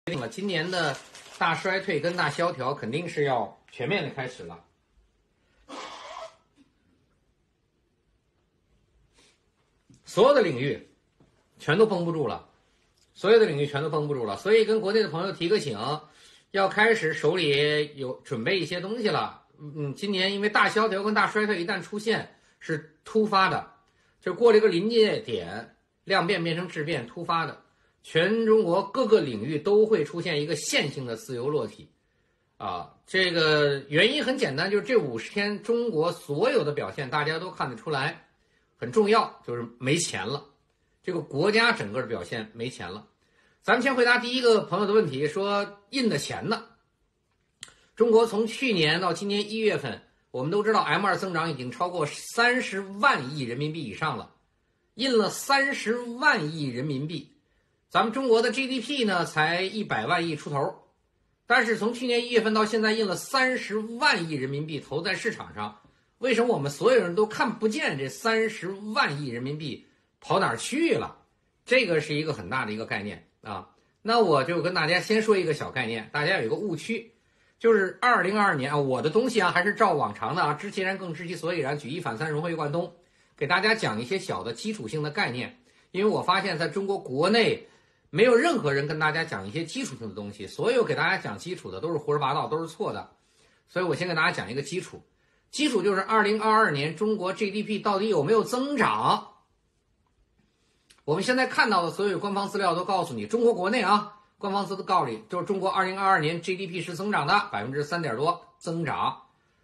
定了今年的大衰退跟大萧条肯定是要全面的开始了。所有的领域全都绷不住了，所以跟国内的朋友提个醒，要开始手里有准备一些东西了。今年因为大萧条跟大衰退一旦出现是突发的，就过了一个临界点，量变变成质变，突发的，全中国各个领域都会出现一个线性的自由落体。这个原因很简单，就是这50天中国所有的表现大家都看得出来，很重要，就是没钱了。这个国家整个的表现没钱了。咱们先回答第一个朋友的问题，说印的钱呢？中国从去年到今年1月份，我们都知道 M2 增长已经超过30万亿人民币以上了，印了30万亿人民币。咱们中国的 GDP 呢才100万亿出头，但是从去年1月份到现在印了30万亿人民币投在市场上，为什么我们所有人都看不见这30万亿人民币跑哪儿去了？这个是一个很大的一个概念啊。那我就跟大家先说一个小概念，大家有一个误区，就是2022年我的东西还是照往常的知其然更知其所以然，举一反三，融会贯通，给大家讲一些小的基础性的概念。因为我发现在中国国内没有任何人跟大家讲一些基础性的东西，所有给大家讲基础的都是胡说八道，都是错的。所以我先给大家讲一个基础，基础就是2022年中国 GDP 到底有没有增长。我们现在看到的所有官方资料都告诉你，中国国内官方资料告诉你，就是中国2022年 GDP 是增长的3点多增长。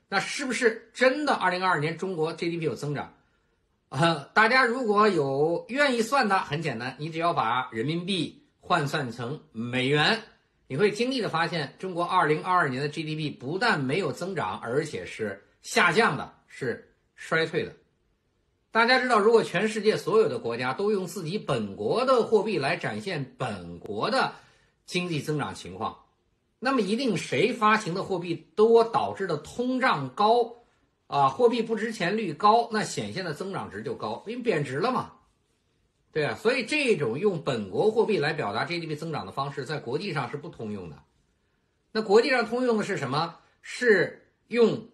那是不是真的2022年中国 GDP 有增长？大家如果有愿意算的，很简单，你只要把人民币换算成美元，你会惊异的发现，中国2022年的 GDP 不但没有增长，而且是下降的，是衰退的。大家知道，如果全世界所有的国家都用自己本国的货币来展现本国的经济增长情况，那么一定谁发行的货币多导致的通胀高货币不值钱率高，那显现的增长值就高，因为贬值了嘛。对啊，所以这种用本国货币来表达 GDP 增长的方式在国际上是不通用的。那国际上通用的是什么？是用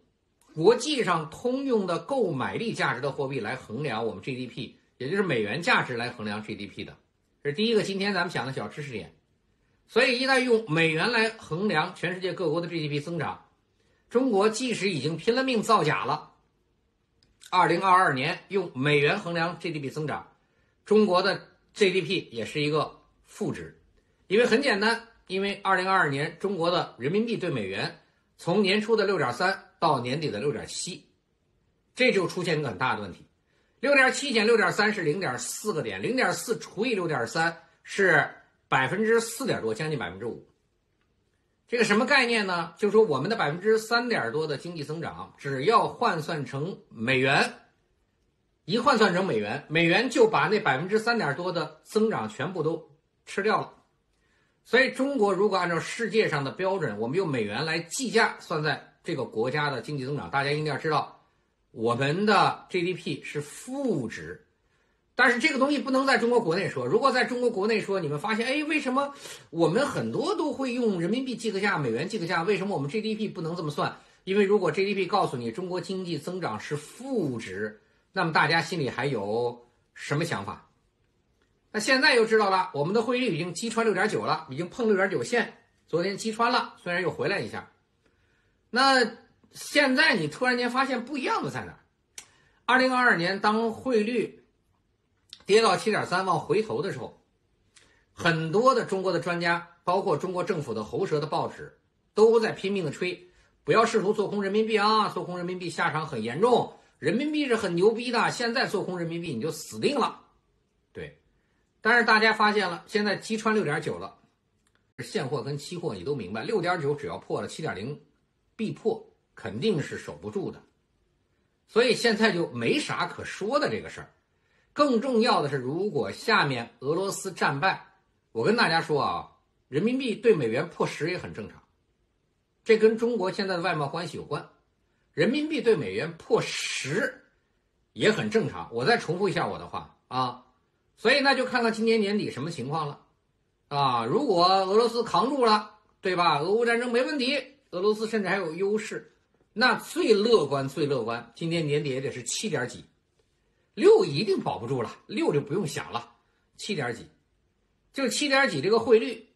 国际上通用的购买力价值的货币来衡量我们 GDP， 也就是美元价值来衡量 GDP 的。这是第一个今天咱们讲的小知识点。所以一旦用美元来衡量全世界各国的 GDP 增长，中国即使已经拼了命造假了，2022年用美元衡量 GDP 增长，中国的 GDP 也是一个负值。因为很简单，因为2022年中国的人民币对美元从年初的 6.3 到年底的 6.7， 这就出现一个很大的问题。6.7减 6.3 是 0.4 个点， 0.4 除以 6.3 是4点多，将近 5%。 这个什么概念呢？就是说我们的3点多的经济增长，只要换算成美元，一换算成美元，美元就把那3点多的增长全部都吃掉了。所以中国如果按照世界上的标准，我们用美元来计价算在这个国家的经济增长，大家一定要知道我们的 GDP 是负值。但是这个东西不能在中国国内说，如果在中国国内说，你们发现为什么我们很多都会用人民币计个价，美元计个价，为什么我们 GDP 不能这么算？因为如果 GDP 告诉你中国经济增长是负值，那么大家心里还有什么想法？那现在又知道了，我们的汇率已经击穿 6.9 了，已经碰 6.9 线，昨天击穿了，虽然又回来一下。那现在你突然间发现不一样的在哪儿？2022年当汇率跌到 7.3 往回头的时候，很多的中国的专家，包括中国政府的喉舌的报纸，都在拼命的吹，不要试图做空人民币做空人民币下场很严重，人民币是很牛逼的，现在做空人民币你就死定了。对，但是大家发现了，现在击穿 6.9 了，现货跟期货你都明白， 6.9 只要破了 7.0 必破，肯定是守不住的。所以现在就没啥可说的这个事儿。更重要的是，如果下面俄罗斯战败，我跟大家说人民币对美元破10也很正常，这跟中国现在的外贸关系有关。人民币对美元破10也很正常。我再重复一下我的话所以那就看看今年年底什么情况了啊，如果俄罗斯扛住了，对吧？俄乌战争没问题，俄罗斯甚至还有优势。那最乐观，今年年底也得是7点几，6一定保不住了，6就不用想了，7点几，就7点几这个汇率，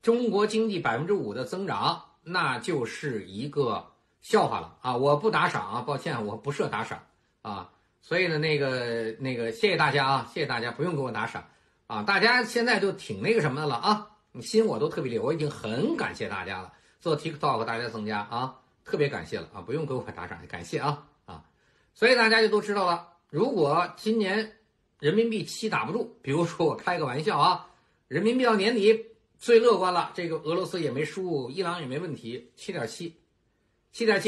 中国经济5%的增长，那就是一个笑话了啊！我不打赏啊，抱歉，我不设打赏啊。所以呢，那个，谢谢大家啊，谢谢大家，不用给我打赏啊。大家现在就挺那个什么的了啊，心我都特别烈，我已经很感谢大家了。做 TikTok 大家增加啊，特别感谢了啊，不用给我打赏，感谢啊。所以大家就都知道了，如果今年人民币7打不住，比如说我开个玩笑啊，人民币到年底最乐观了，这个俄罗斯也没输，伊朗也没问题，7.7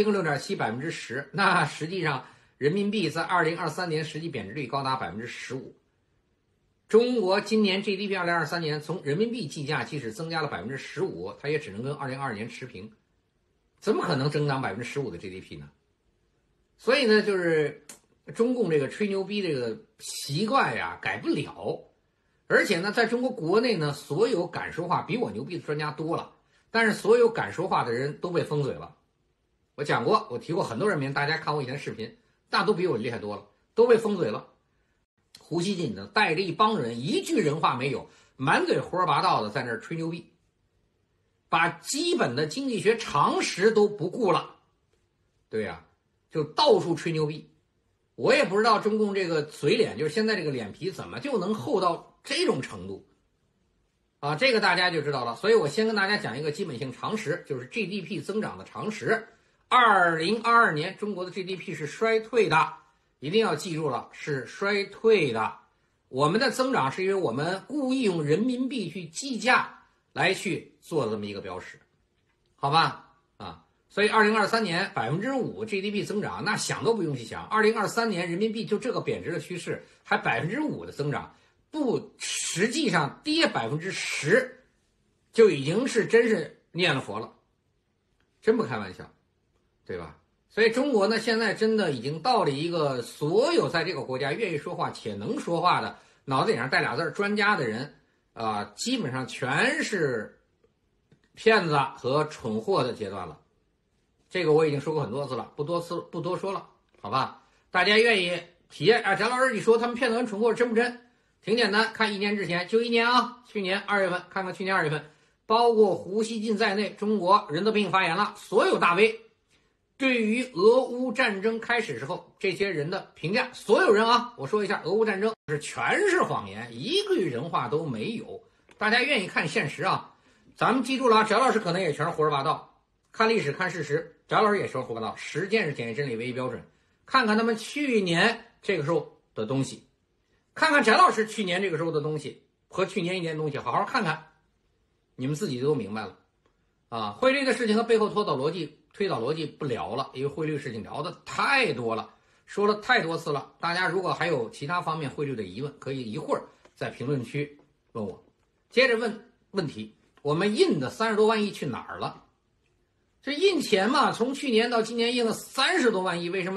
跟6.7%10%，那实际上人民币在2023年实际贬值率高达15%。中国今年 GDP 2023年从人民币计价，即使增加了15%，它也只能跟2022年持平，怎么可能增长15%的 GDP 呢？所以呢，就是中共这个吹牛逼这个习惯呀，改不了。而且呢，在中国国内呢，所有敢说话比我牛逼的专家多了，但是所有敢说话的人都被封嘴了。我讲过，我提过很多人名，大家看我以前视频，那都比我厉害多了，都被封嘴了。胡锡进呢，带着一帮人，一句人话没有，满嘴胡说八道的在那儿吹牛逼，把基本的经济学常识都不顾了。对呀，就到处吹牛逼。我也不知道中共这个嘴脸，就是现在这个脸皮怎么就能厚到这种程度啊？这个大家就知道了。所以我先跟大家讲一个基本性常识，就是 GDP 增长的常识。2022年中国的 GDP 是衰退的，一定要记住了，是衰退的。我们的增长是因为我们故意用人民币去计价来去做这么一个标识，好吧？所以2023年5% GDP 增长，那想都不用去想。2023年人民币就这个贬值的趋势，还5%的增长，不，实际上跌10%，就已经是真是念了佛了，真不开玩笑，对吧？所以中国呢，现在真的已经到了一个所有在这个国家愿意说话且能说话的，脑子顶上带俩字专家的人基本上全是骗子和蠢货的阶段了。这个我已经说过很多次了，不多说了，好吧？大家愿意体验啊？翟老师，你说他们骗子跟蠢货真不真？挺简单，看1年之前，就1年啊，去年2月份，看看去年2月份，包括胡锡进在内，中国人都给你发言了，所有大 V 对于俄乌战争开始时候这些人的评价，所有人啊，我说一下，俄乌战争是全是谎言，一句人话都没有。大家愿意看现实啊？咱们记住了，翟老师可能也全是胡说八道。看历史看事实，翟老师也说胡说八道，实践是检验真理唯一标准。看看他们去年这个时候的东西，看看翟老师去年这个时候的东西和去年1年的东西，好好看看，你们自己都明白了啊。汇率的事情和背后推导逻辑不聊了，因为汇率事情聊的太多了，说了太多次了。大家如果还有其他方面汇率的疑问，可以一会儿在评论区问我。接着问题，我们印的30多万亿去哪儿了？这印钱嘛，从去年到今年印了30多万亿，为什么